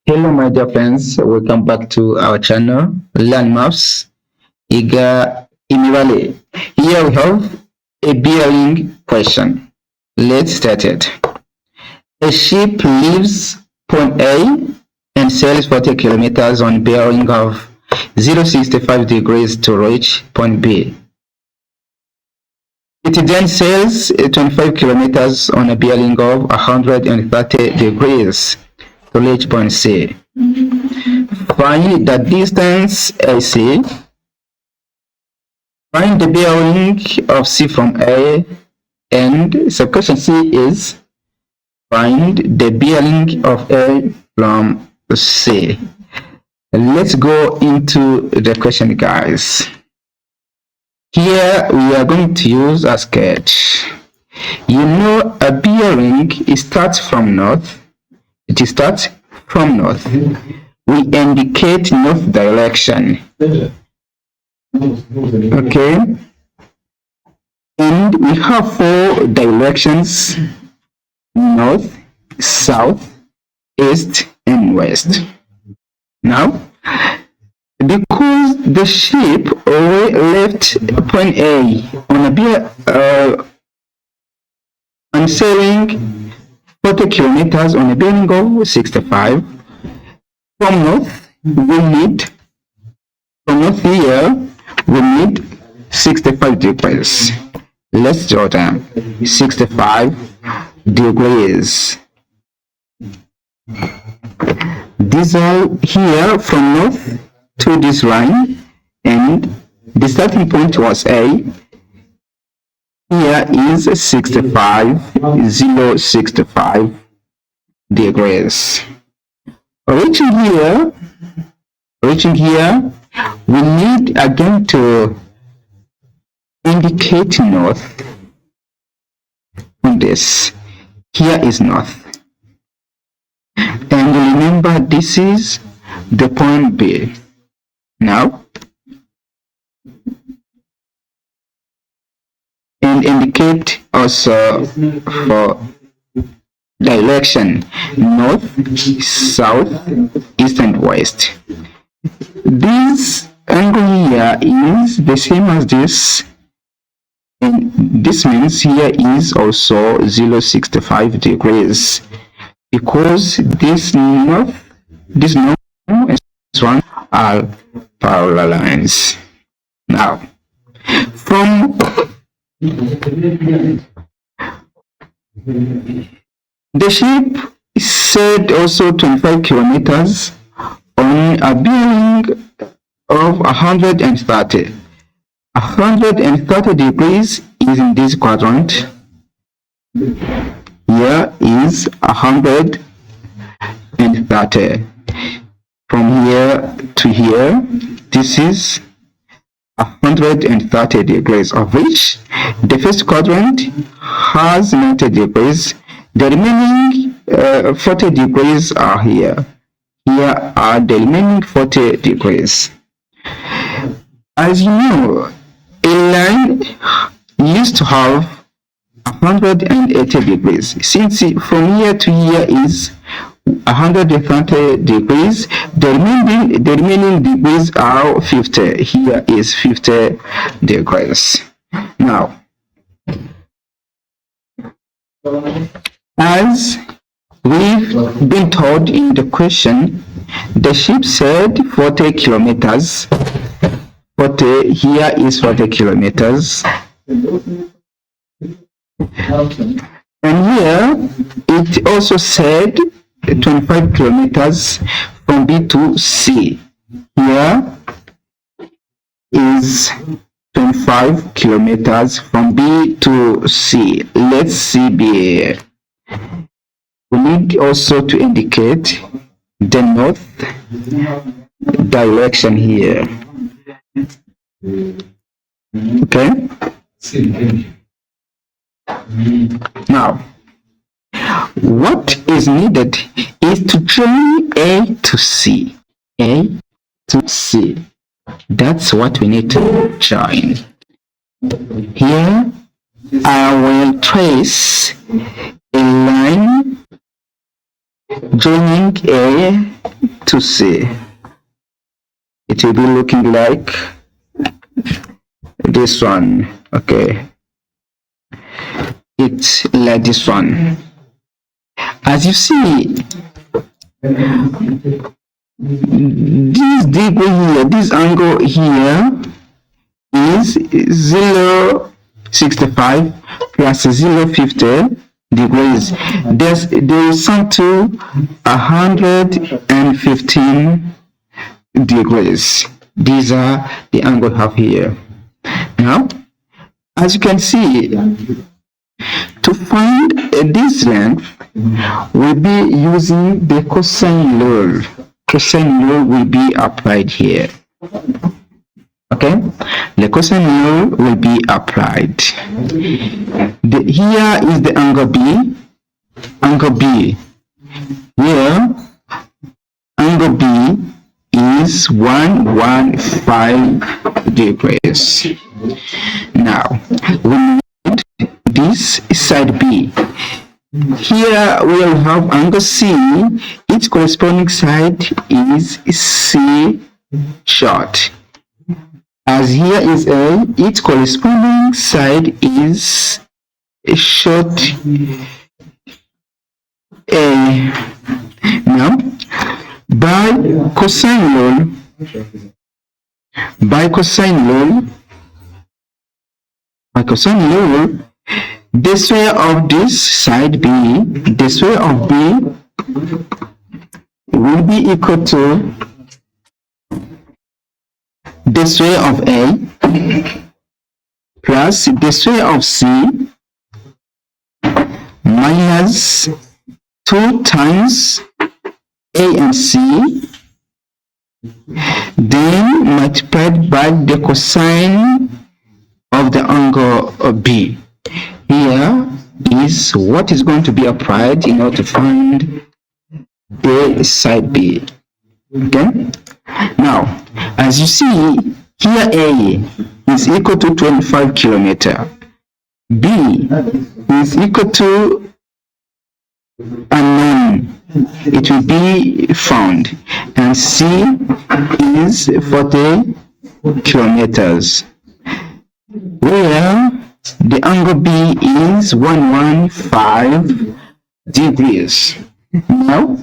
Hello, my dear friends. Welcome back to our channel, Learn Maths. Iga Imibale. Here we have a bearing question. Let's start it. A ship leaves point A and sails 40 kilometers on bearing of 065 degrees to reach point B. It then sails 25 kilometers on a bearing of 130 degrees to reach point C. Find the distance AC. Find the bearing of C from A, and subquestion C is find the bearing of A from C. Let's go into the question, guys. Here we are going to use a sketch. You know, a bearing starts from north. It starts from north. We indicate north direction. Okay, and we have four directions: north, south, east, and west. Now, because the ship left point A on sailing 40 kilometers on a bearing of 65, from north we need 65 degrees. Let's draw them. 65 degrees. These are here from north to this line, and the starting point was A. Here is 065 degrees. Reaching here, we need again to indicate north on this. Here is north. And remember, this is the point B. Now, and indicate also for direction: north, south, east, and west. This angle here is the same as this, and this means here is also 065 degrees, because this north and this one are parallel lines. Now, from the ship said also 25 kilometers on a bearing of 130. 130 degrees is in this quadrant. Here is 130. From here to here, this is 130 degrees, of which the first quadrant has 90 degrees. The remaining 40 degrees are here. Here are the remaining 40 degrees. As you know, a line used to have 180 degrees. Since from here to here is 130 degrees, the remaining degrees are 50. Here is 50 degrees. Now, as we've been told in the question, the ship said 40 kilometers. 40, here is 40 kilometers. And here it also said 25 kilometers from B to C. Here is 25 kilometers from B to C. Let's see B. We need also to indicate the north direction here. Okay? Now, what is needed is to join A to C. A to C. That's what we need to join. Here, I will trace a line joining A to C. It will be looking like this one. Okay, it's like this one. As you see, this degree here, this angle here is 0.65 plus 0.50 degrees. There is some to 115 degrees. These are the angle we have here. Now, as you can see, to find this length, we'll be using the cosine rule. Cosine rule will be applied here. Okay, the cosine rule will be applied. Here is the angle B. Angle B. Here, angle B is 115 degrees. Now, we need this side B. Here we will have angle C. Its corresponding side is C short. As here is A, its corresponding side is short A. Now, by cosine rule, the square of this side B, the square of B will be equal to the square of A plus the square of C minus 2 times A and C, then multiplied by the cosine of the angle B. Here is what is going to be applied in order to find the side B. Okay? Now, as you see, here A is equal to 25 kilometer. B is equal to unknown. It will be found. And C is 40 kilometers. Where the angle B is 115 degrees. Now,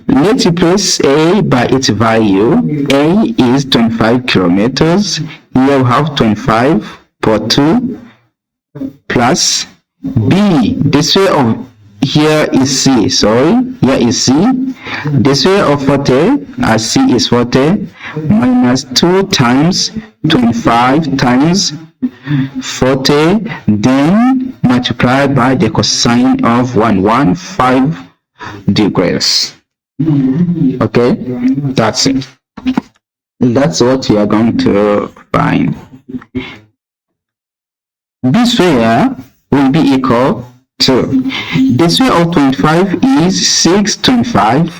let's replace A by its value. A is 25 kilometers. Here we have 25 per 2 plus B. The square of here is C. Sorry, here is C. The square of 40, as C is 40, minus 2 times 25 times 40, then multiplied by the cosine of 115 degrees. Okay, that's it. That's what you are going to find. This square will be equal to the square of 25 is 625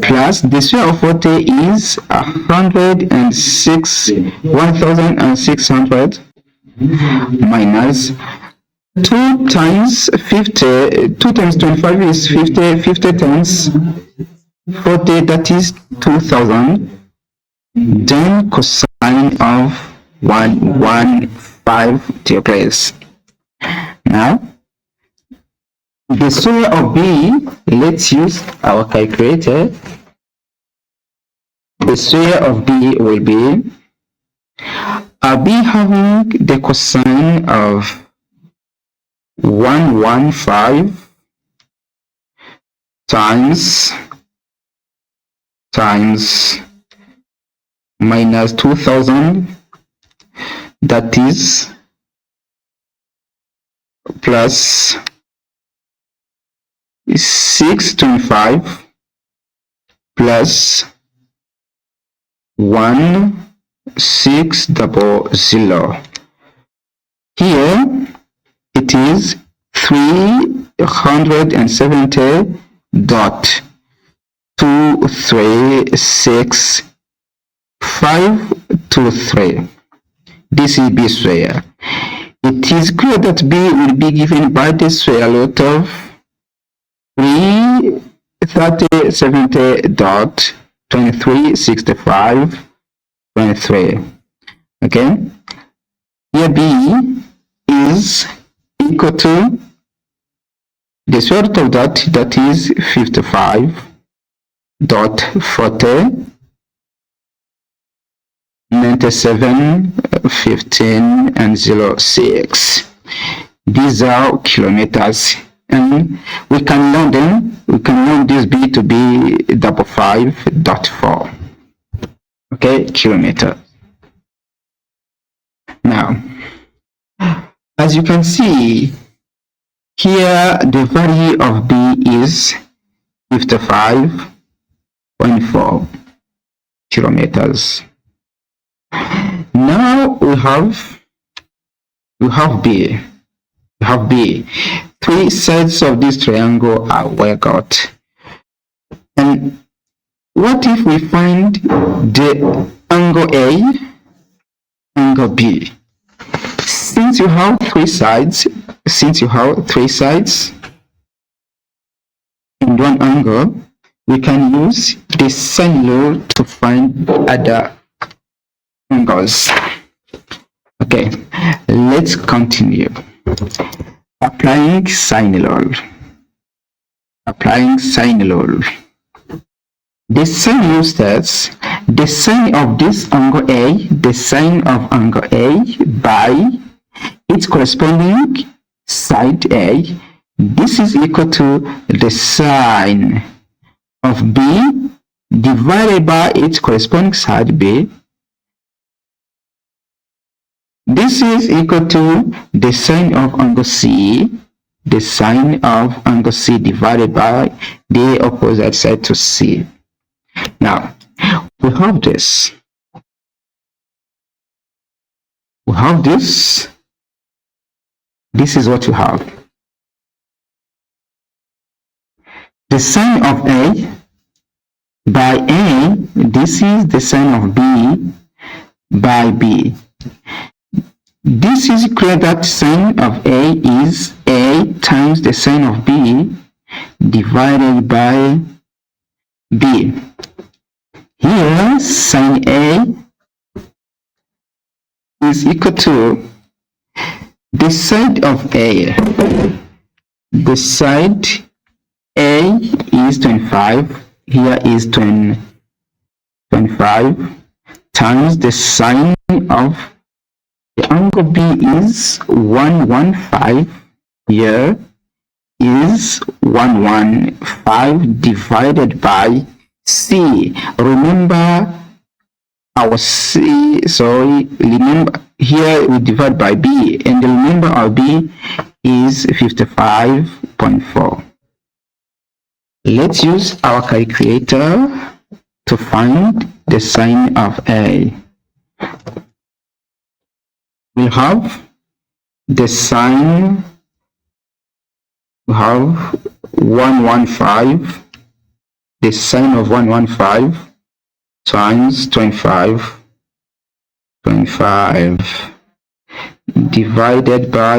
plus the square of 40 is 1600 minus 2 times 50, 2 times 25 is 50, 50 times 40, that is 2000, then cosine of 115 degrees. Now, the square of B, let's use our calculator. The square of B will be B having the cosine of 115 times minus 2000, that is plus 625 plus 1600. Here it is 370.236.523. This is B square. It is clear that B will be given by the square root of 370.2365.23. Okay, here B is equal to the square root of that is 55.40 97 15 and 06. These are kilometers, and we can learn them. We can learn this B to be 55.4. Okay, kilometer. Now, as you can see here, the value of B is 55.4 kilometers. Now we have B. We have B. Three sides of this triangle are worked out. And what if we find the angle A, angle B? Since you have three sides in one angle, we can use the sine rule to find other angles. Okay, let's continue. Applying sine rule. The sine rule states the sine of this angle A, the sine of angle A by its corresponding side A. This is equal to the sine of B divided by its corresponding side B. This is equal to the sine of angle C, divided by the opposite side to C. Now, we have this. This is what you have. The sine of A by A, this is the sine of B by B. This is clear that sine of A is A times the sine of B divided by B. Here, sine A is equal to the side of A. The side A is 25. Here is 25 times the sine of the angle B is 115. Here is 115 divided by C. Remember our C, remember here we divide by B, and remember our B is 55.4. Let's use our calculator to find the sine of A. We'll have the sine, we have 115, the sine of 115 times 25 divided by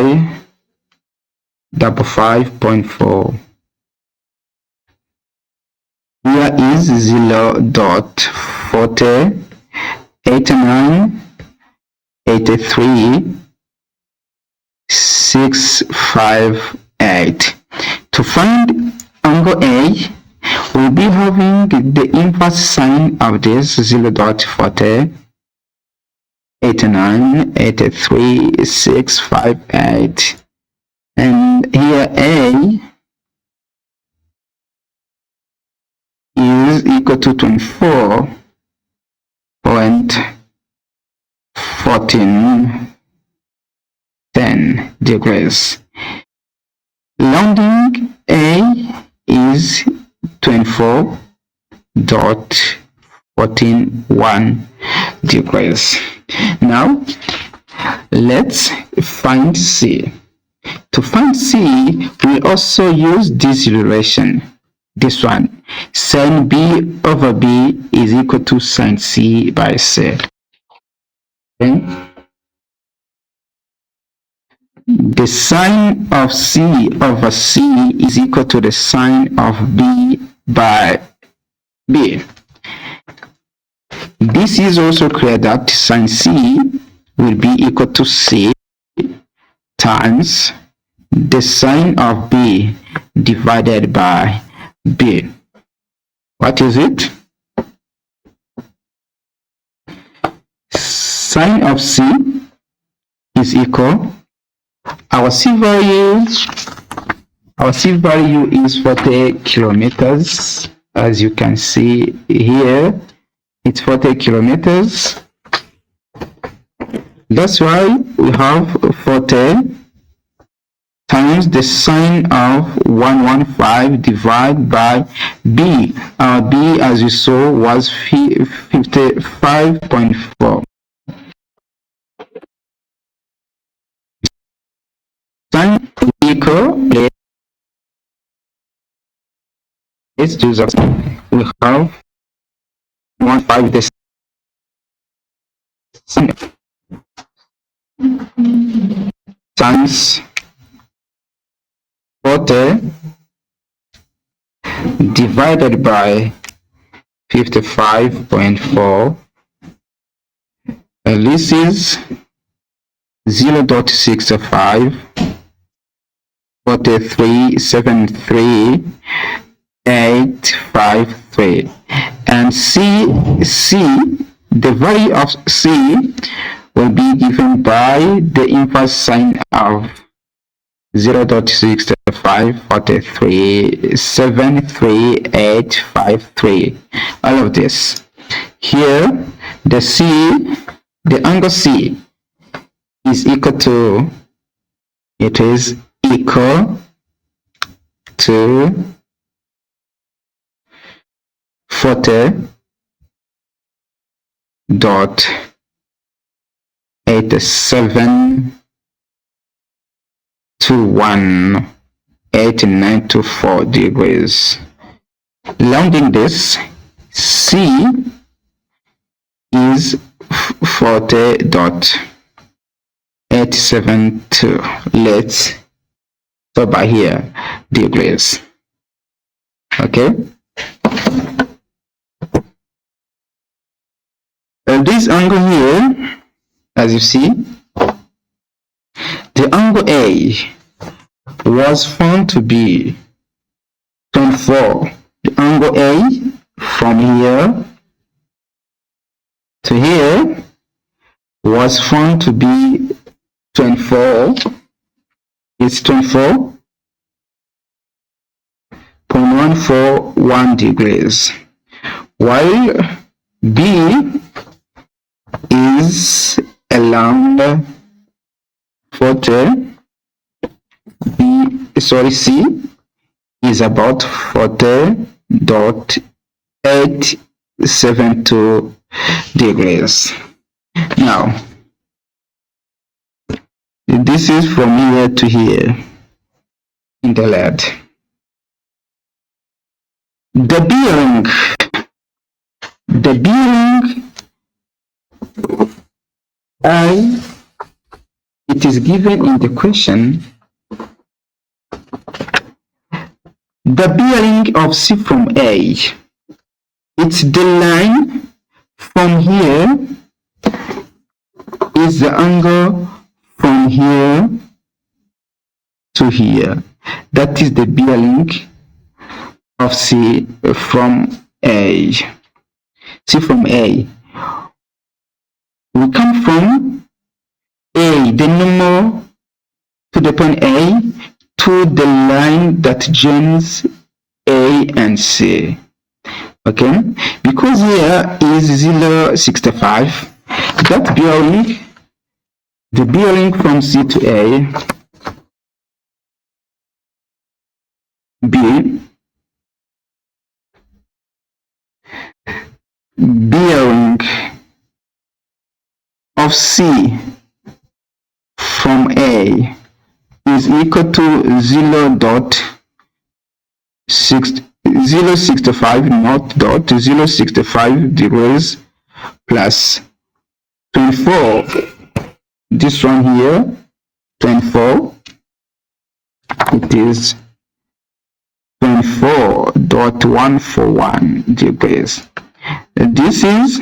55.4. Here is 0.40 89 83 658. To find angle A, we'll be having the inverse sine of this 0.40 89 83 658, and here A is equal to 24.1410 degrees. Rounding A is 24.141 degrees. Now let's find C. To find C, we also use this relation. This one, sin B over B is equal to sin C by C. Okay? the sine of C over C is equal to the sine of B by B. This is also clear that sine C will be equal to C times the sine of B divided by B. What is it? Sine of C is equal, our C value is 40 kilometers. As you can see here, it's 40 kilometers. That's why we have 40 times the sine of 115 divided by B. Our B, as you saw, was 55.4. Sine equal, let's do that. We have 1.5 the sine times 40 divided by 55.4, and this is 0.65 4373,853, and C, the value of C will be given by the inverse sine of 0.65 4373,853. All of this. Here, the angle C is equal to, it is equal to 40.87 to 18924 degrees. Rounding this, C is 40.872. Let's stop by here, degrees. Okay. This angle here, as you see, the angle A was found to be 24. The angle A from here to here was found to be 24. It's 24.141 degrees, while B is around 40. C is about 40.872 degrees. Now, this is from here to here in the lead. The bearing I, it is given in the question. The bearing of C from A, it's the line from here, is the angle from here to here. That is the bearing of C from A. C from A. We come from A, the number, to the point A, to the line that joins A and C. Okay, because here is 0.65, that bearing, the bearing from C to A, B, bearing of C from A is equal to 0.65, not dot, 0.65 degrees plus 24. This one here 24. It is 24.141 degrees. This is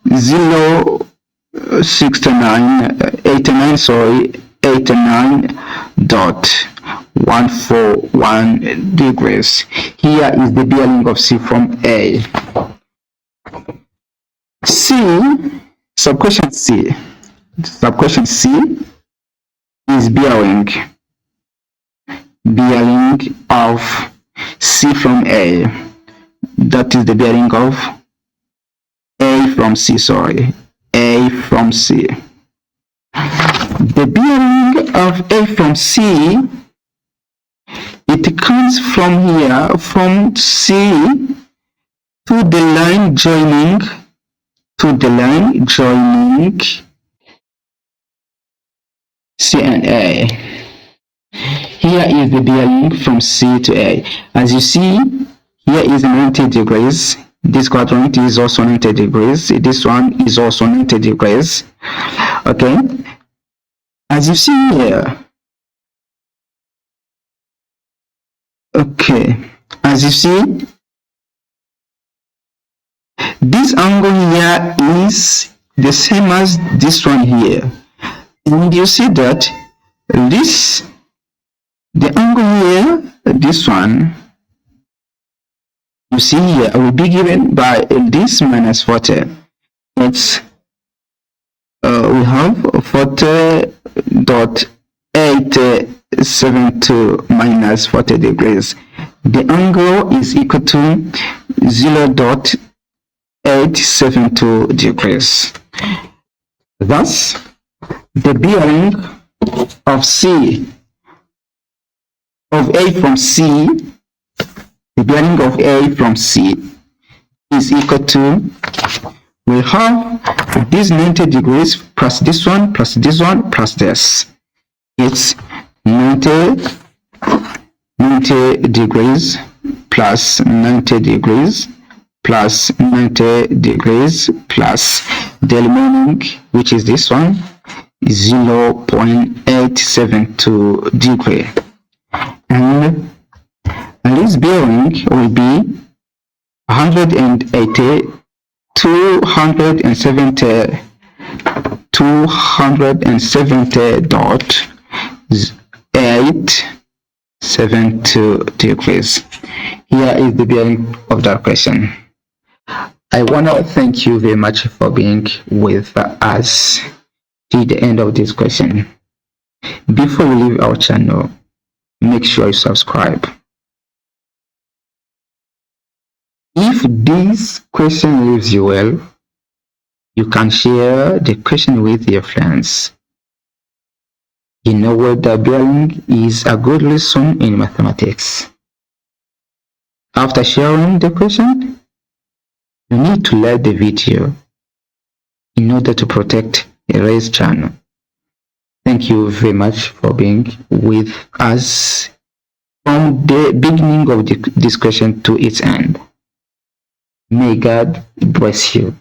89.141 degrees. Here is the bearing of C from A. Subquestion C is bearing of C from A. That is the bearing of A from C, A from C. The bearing of A from C, it comes from here, from C to the line joining C and A. Here is the bearing from C to A. As you see, here is 90 degrees. This quadrant is also 90 degrees. This one is also 90 degrees. Okay. As you see here. Okay. As you see, this angle here is the same as this one here. And you see that the angle here, this one, you see here, will be given by this minus 40. It's we have 40.872 minus 40 degrees. The angle is equal to 0.872 degrees. Thus, the bearing of A from C, the bearing of A from C is equal to, we have this 90 degrees plus this one plus this one plus this. It's 90 degrees plus 90 degrees plus 90 degrees plus the remaining, which is this one, 0.872 degree. And this bearing will be 270.872 degrees. Here is the bearing of that question. I want to thank you very much for being with us till the end of this question. Before we leave our channel, make sure you subscribe. If this question leaves you well, you can share the question with your friends. You know what, the bearing is a good lesson in mathematics. After sharing the question, you need to like the video in order to protect Ray's channel. Thank you very much for being with us from the beginning of this question to its end. May God bless you.